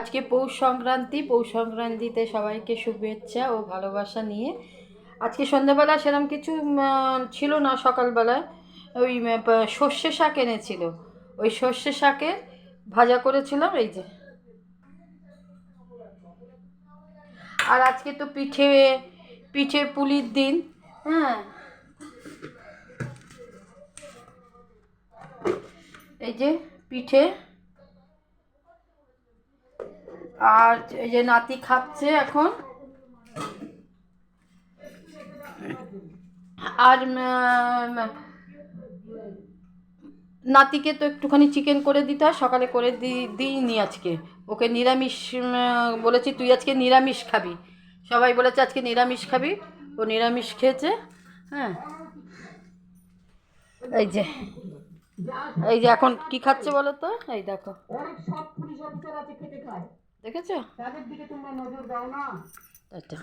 আজকে পৌষ সংক্রান্তিতে সবাইকে শুভেচ্ছা ও ভালোবাসা নিয়ে আজকে সন্ধ্যাবেলা সেরকম কিছু ছিল না। সকালবেলায় ওই সর্ষে শাক এনেছিল, ওই সর্ষে শাকের ভাজা করেছিলাম। এই যে, আর আজকে তো পিঠে পুলির দিন। হ্যাঁ, এই যে পিঠে, আর এই যে নাতি খাচ্ছে এখন। আর নাতিকে তো একটুখানি চিকেন করে দিতে হয়, সকালে করে দিইনি আজকে। ওকে নিরামিষ বলেছি, তুই আজকে নিরামিষ খাবি। সবাই বলেছে আজকে নিরামিষ খাবি, ও নিরামিষ খেয়েছে। হ্যাঁ, এই যে এই যে এখন কি খাচ্ছে বলো তো, এই দেখো, দেখেছো? আচ্ছা।